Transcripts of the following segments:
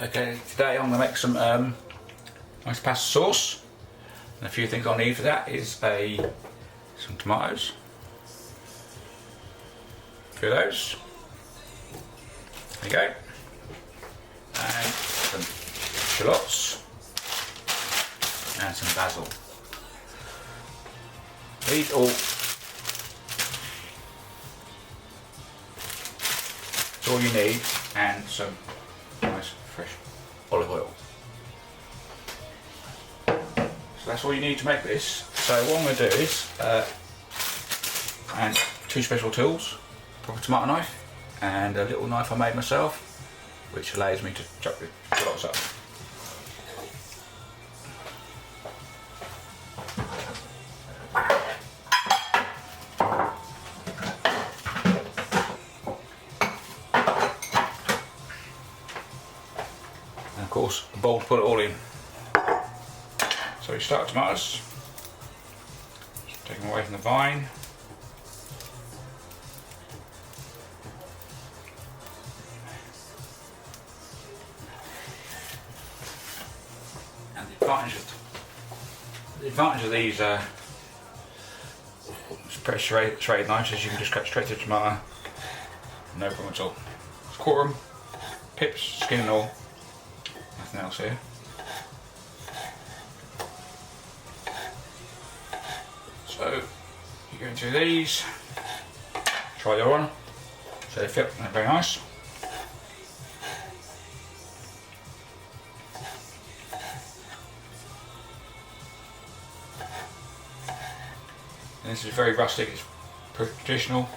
Okay, today I'm going to make some nice pasta sauce, and a few things I'll need for that is some tomatoes, a few of those, there you go, and some shallots and some basil. These all that's all you need, and some nice fresh olive oil. So that's all you need to make this. So what I'm going to do is and two special tools, proper tomato knife and a little knife I made myself, which allows me to chop the shallots up. And of course a bowl to put it all in. So we start tomatoes, just take them away from the vine. And the advantage of these pretty serrated knives is you can just cut straight through the tomato, no problem at all. Just quarter them, pips, skin and all, nothing else here. So you're going through these, try the on, so they fit, they're very nice. And this is very rustic, it's pretty traditional.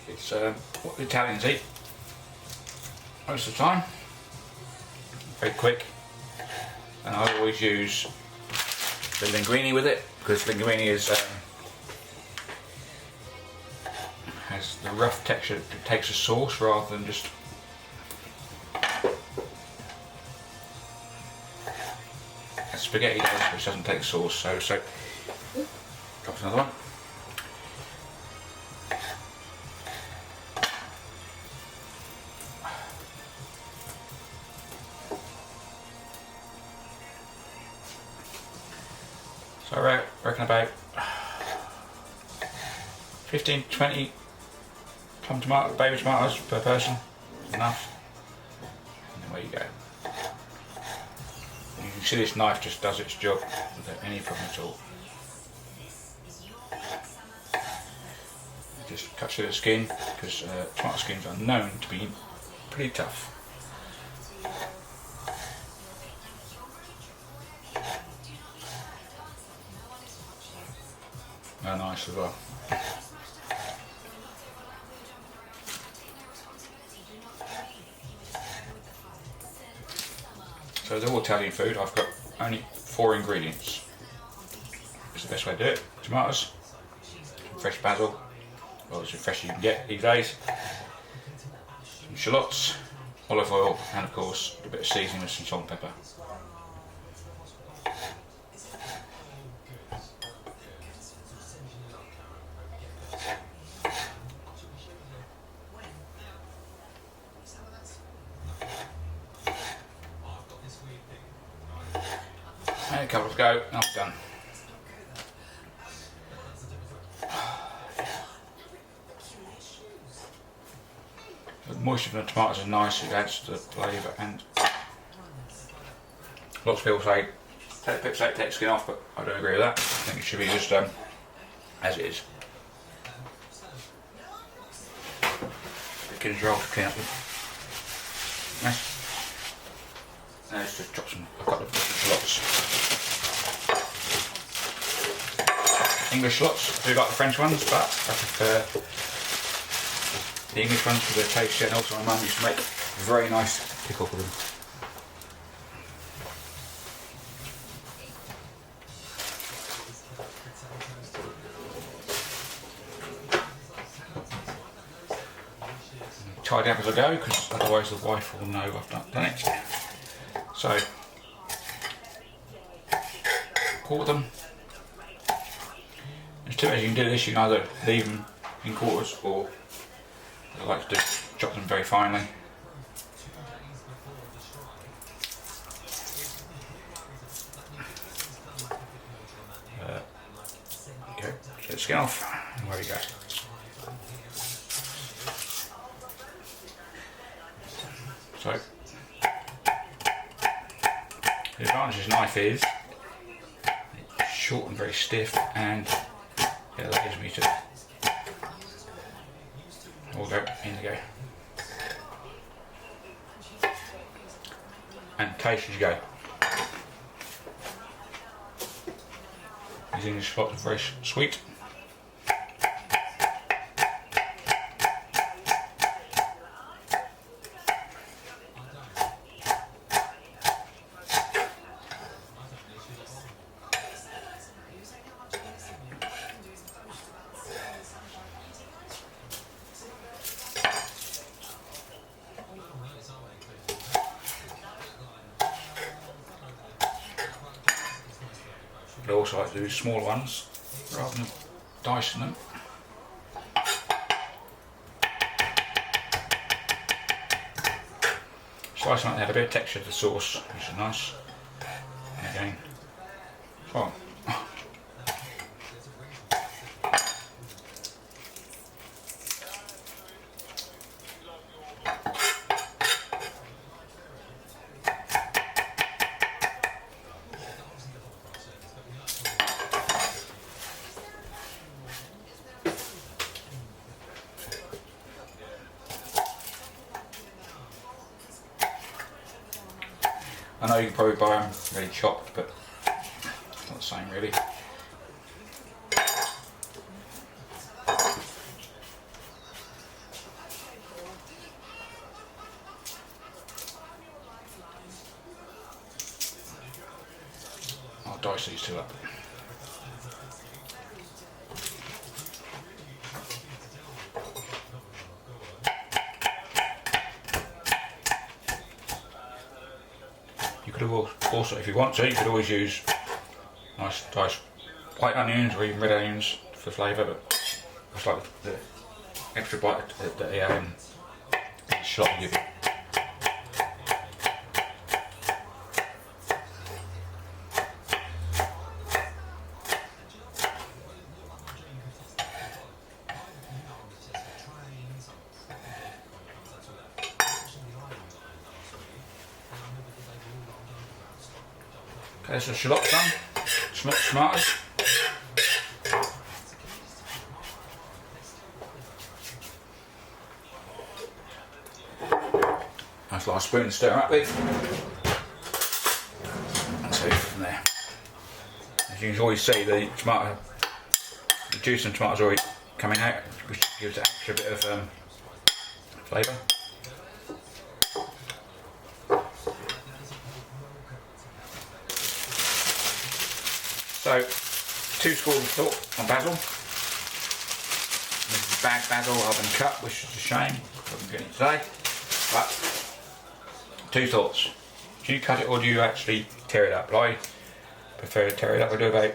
It's what the Italians eat most of the time, very quick, and I always use the linguine with it, because linguine is has the rough texture that takes a sauce rather than just spaghetti does, which doesn't take the sauce. So drop another one. So I reckon about 15 to 20 plum baby tomatoes per person is enough. And then away you go. And you can see this knife just does its job without any problem at all. It just cuts through the skin, because tomato skins are known to be pretty tough. They're nice as well. So they're all Italian food. I've got only 4 ingredients. It's the best way to do it. Tomatoes, some fresh basil, well, as fresh as you can get these days, some shallots, olive oil, and of course a bit of seasoning with some salt and pepper. And a couple to go, and I'm done. The moisture from the tomatoes is nice, it adds to the flavour, and lots of people say take the pips out, take the skin off, but I don't agree with that. I think it should be just as it is. The kid's roll to clean up with. Nice. Now let's just chop some, a couple of shallots. English shallots, I do like the French ones, but I prefer the English ones for their taste, and also my mum used to make a very nice pickle for them. Tidy up as I go, because otherwise the wife will know I've not done it. So, quarter them. There's two ways you can do this. You can either leave them in quarters, or I like to chop them very finely. the skin off, and away we go. So, the advantage of this knife is it's short and very stiff, and it allows me to all go in the go. And taste as you go. These English shallots are very sweet. But I also like to do smaller ones rather than dicing them. Slice them like they have a bit of texture to the sauce, which is nice. And again, well, I know you can probably buy them ready chopped, but it's not the same really. I'll dice these two up. You could also, if you want to, you could always use nice diced white onions or even red onions for flavour, but it's like the extra bite that the shallot will give you. Okay, so shallot done. Tomatoes. Nice large spoon to stir them up with. And so from there. As you can always see, the juice and tomatoes already coming out, which gives it extra bit of flavour. So, 2 scoops of salt on basil. This is bagged basil rather than cut, which is a shame. I couldn't get it today. But 2 thoughts. Do you cut it or do you actually tear it up? I prefer to tear it up. I do about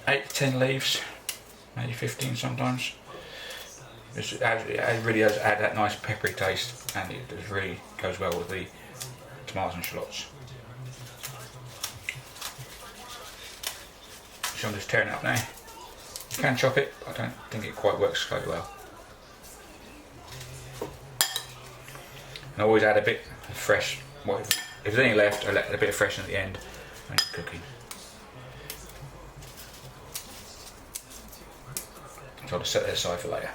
8 to 10 leaves, maybe 15 sometimes. It really does add that nice peppery taste, and it just really goes well with the tomatoes and shallots. So I'm just tearing it up now. You can chop it, but I don't think it quite works so well. And I always add a bit of fresh, if there's any left, I let a bit of fresh at the end when you're cooking. So I'll just set that aside for later.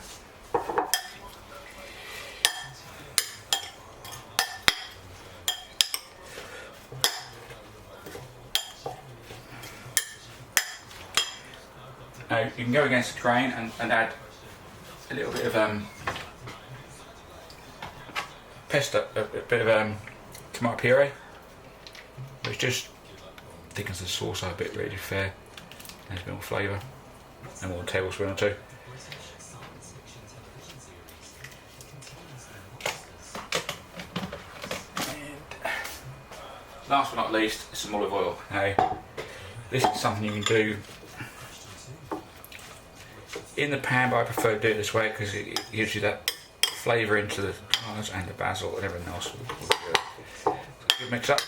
Now you can go against the grain and add a little bit of pesto, a bit of tomato puree, which just thickens the sauce out a bit, really fair. There's a bit more flavour, and more tablespoon or 2. And last but not least, some olive oil. Now, this is something you can do in the pan, but I prefer to do it this way because it gives you that flavour into the tomatoes and the basil and everything else. So good mix up.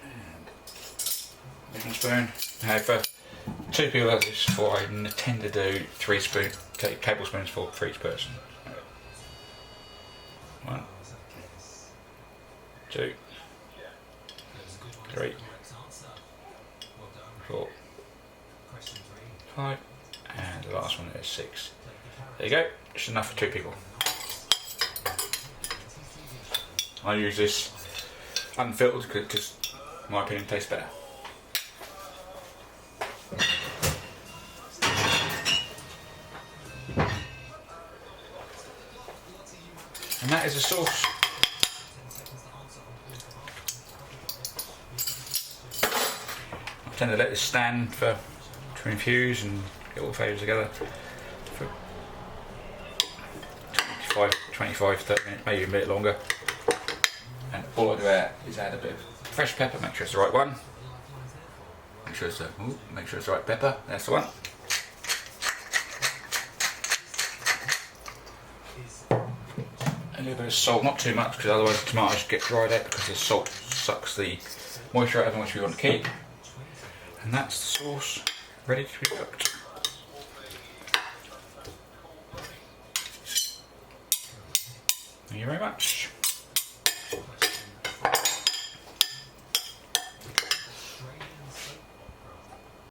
And measuring spoon. Now for 2 2 people as this for, I tend to do 3 tablespoons for each person. 1, 2, 3, 4, 5, and the last one is 6. There you go, just enough for 2 people. I use this unfiltered because, in my opinion, tastes better. And that is the sauce. I tend to let this stand to infuse and get all the flavours together for 25, 30 minutes, maybe a bit longer. And all I do is add a bit of fresh pepper, make sure it's the right one. Make sure it's the right pepper, that's the one. A little bit of salt, not too much because otherwise the tomatoes get dried out because the salt sucks the moisture out of them, which we want to keep. And that's the sauce ready to be cooked. Thank you very much.